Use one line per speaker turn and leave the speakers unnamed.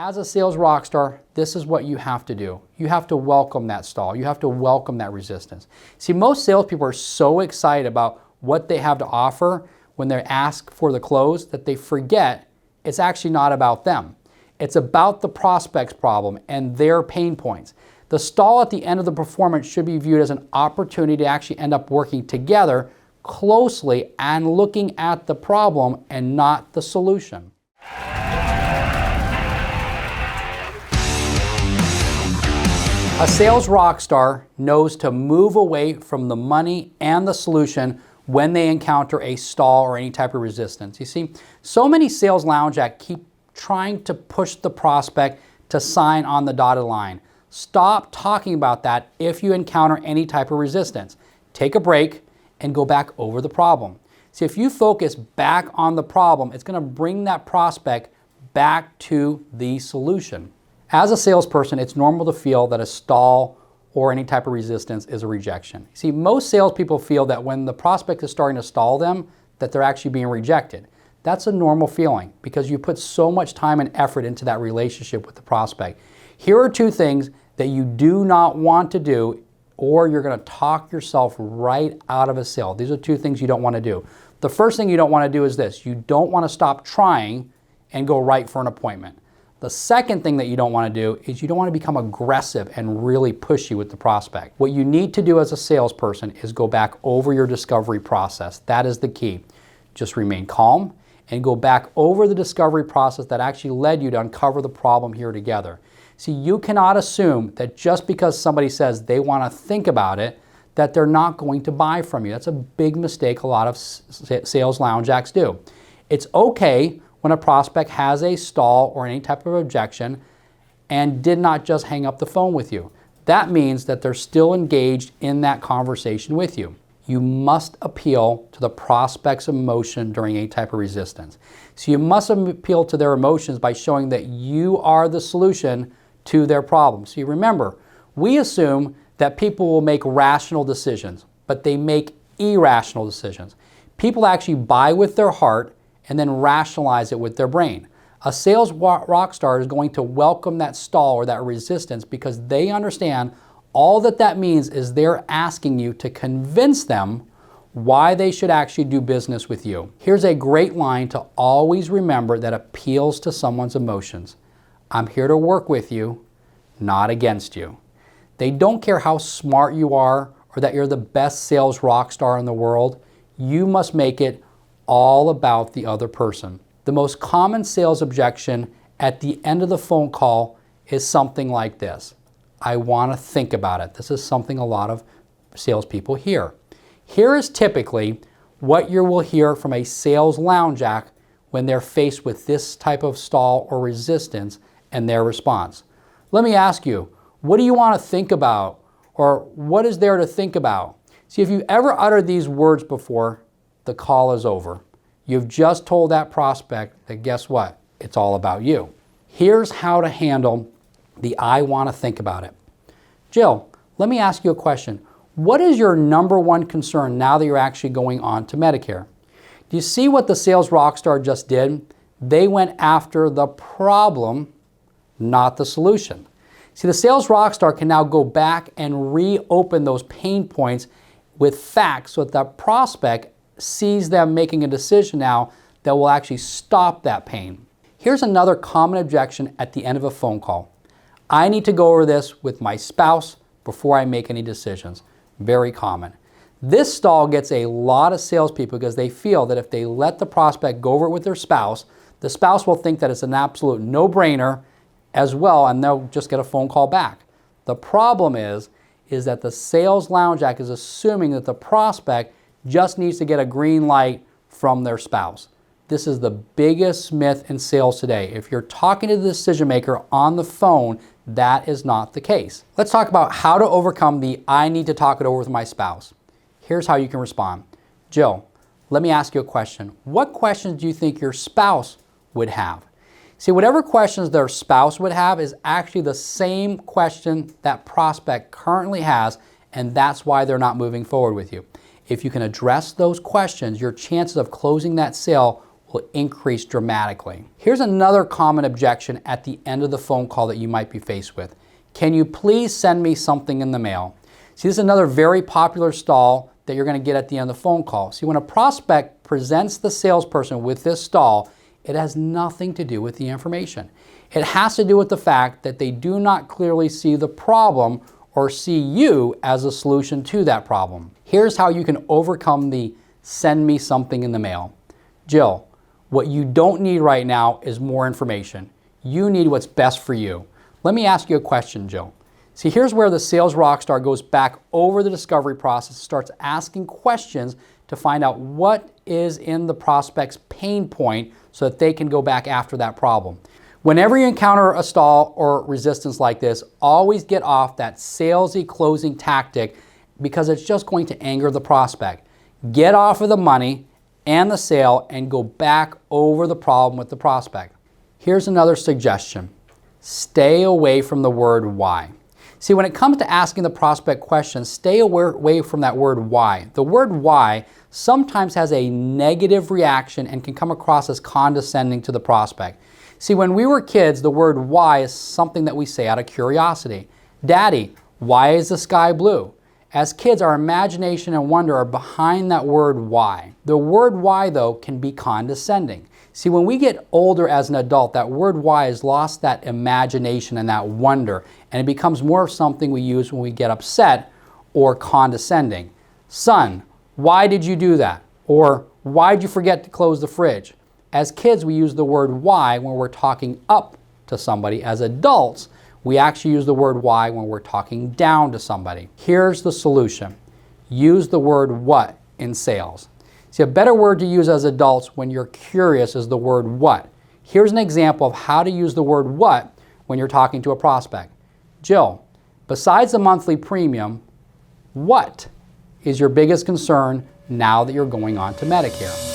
As a sales rock star, this is what you have to do. You have to welcome that stall. You have to welcome that resistance. See, most salespeople are so excited about what they have to offer when they ask for the close that they forget it's actually not about them. It's about the prospect's problem and their pain points. The stall at the end of the performance should be viewed as an opportunity to actually end up working together closely and looking at the problem and not the solution. A sales rock star knows to move away from the money and the solution when they encounter a stall or any type of resistance. You see, so many sales lounge acts keep trying to push the prospect to sign on the dotted line. Stop talking about that if you encounter any type of resistance. Take a break and go back over the problem. See, if you focus back on the problem, it's going to bring that prospect back to the solution. As a salesperson, it's normal to feel that a stall or any type of resistance is a rejection. See, most salespeople feel that when the prospect is starting to stall them, that they're actually being rejected. That's a normal feeling because you put so much time and effort into that relationship with the prospect. Here are two things that you do not want to do, or you're going to talk yourself right out of a sale. These are two things you don't want to do. The first thing you don't want to do is this. You don't want to stop trying and go right for an appointment. The second thing that you don't want to do is you don't want to become aggressive and really pushy with the prospect. What you need to do as a salesperson is go back over your discovery process. That is the key. Just remain calm and go back over the discovery process that actually led you to uncover the problem here together. See, you cannot assume that just because somebody says they want to think about it, that they're not going to buy from you. That's a big mistake a lot of sales lounge acts do. It's okay when a prospect has a stall or any type of objection and did not just hang up the phone with you. That means that they're still engaged in that conversation with you. You must appeal to the prospect's emotion during any type of resistance. So you must appeal to their emotions by showing that you are the solution to their problem. So you remember, we assume that people will make rational decisions, but they make irrational decisions. People actually buy with their heart and then rationalize it with their brain. A sales rock star is going to welcome that stall or that resistance because they understand all that that means is they're asking you to convince them why they should actually do business with you. Here's a great line to always remember that appeals to someone's emotions. I'm here to work with you, not against you. They don't care how smart you are or that you're the best sales rock star in the world. You must make it all about the other person. The most common sales objection at the end of the phone call is something like this. I want to think about it. This is something a lot of salespeople hear. Here is typically what you will hear from a sales lounge act when they're faced with this type of stall or resistance and their response. Let me ask you, what do you want to think about? Or what is there to think about? See, if you've ever uttered these words before, the call is over. You've just told that prospect that guess what? It's all about you. Here's how to handle the I want to think about it. Jill, let me ask you a question. What is your number one concern now that you're actually going on to Medicare? Do you see what the sales rockstar just did? They went after the problem, not the solution. See, the sales rockstar can now go back and reopen those pain points with facts so that the prospect sees them making a decision now that will actually stop that pain. Here's another common objection at the end of a phone call. I need to go over this with my spouse before I make any decisions. Very common. This stall gets a lot of salespeople because they feel that if they let the prospect go over it with their spouse, the spouse will think that it's an absolute no-brainer as well, and they'll just get a phone call back. The problem is that the sales lounge act is assuming that the prospect just needs to get a green light from their spouse. This is the biggest myth in sales today. If you're talking to the decision maker on the phone, that is not the case. Let's talk about how to overcome the I need to talk it over with my spouse. Here's how you can respond. Jill, let me ask you a question. What questions do you think your spouse would have? See, whatever questions their spouse would have is actually the same question that prospect currently has, and that's why they're not moving forward with you. If you can address those questions, your chances of closing that sale will increase dramatically. Here's another common objection at the end of the phone call that you might be faced with. Can you please send me something in the mail? See, this is another very popular stall that you're going to get at the end of the phone call. See, when a prospect presents the salesperson with this stall, it has nothing to do with the information. It has to do with the fact that they do not clearly see the problem or see you as a solution to that problem. Here's how you can overcome the send me something in the mail. Jill, what you don't need right now is more information. You need what's best for you. Let me ask you a question, Jill. See, here's where the sales rock star goes back over the discovery process, starts asking questions to find out what is in the prospect's pain point so that they can go back after that problem. Whenever you encounter a stall or resistance like this, always get off that salesy closing tactic because it's just going to anger the prospect. Get off of the money and the sale and go back over the problem with the prospect. Here's another suggestion. Stay away from the word why. See, when it comes to asking the prospect questions, stay away from that word why. The word why sometimes has a negative reaction and can come across as condescending to the prospect. See, when we were kids, the word why is something that we say out of curiosity. Daddy, why is the sky blue? As kids, our imagination and wonder are behind that word why. The word why, though, can be condescending. See, when we get older as an adult, that word why has lost that imagination and that wonder, and it becomes more of something we use when we get upset or condescending. Son, why did you do that? Or why did you forget to close the fridge? As kids, we use the word why when we're talking up to somebody. As adults, we actually use the word why when we're talking down to somebody. Here's the solution. Use the word what in sales. See, a better word to use as adults when you're curious is the word what. Here's an example of how to use the word what when you're talking to a prospect. Jill, besides the monthly premium, what is your biggest concern now that you're going on to Medicare?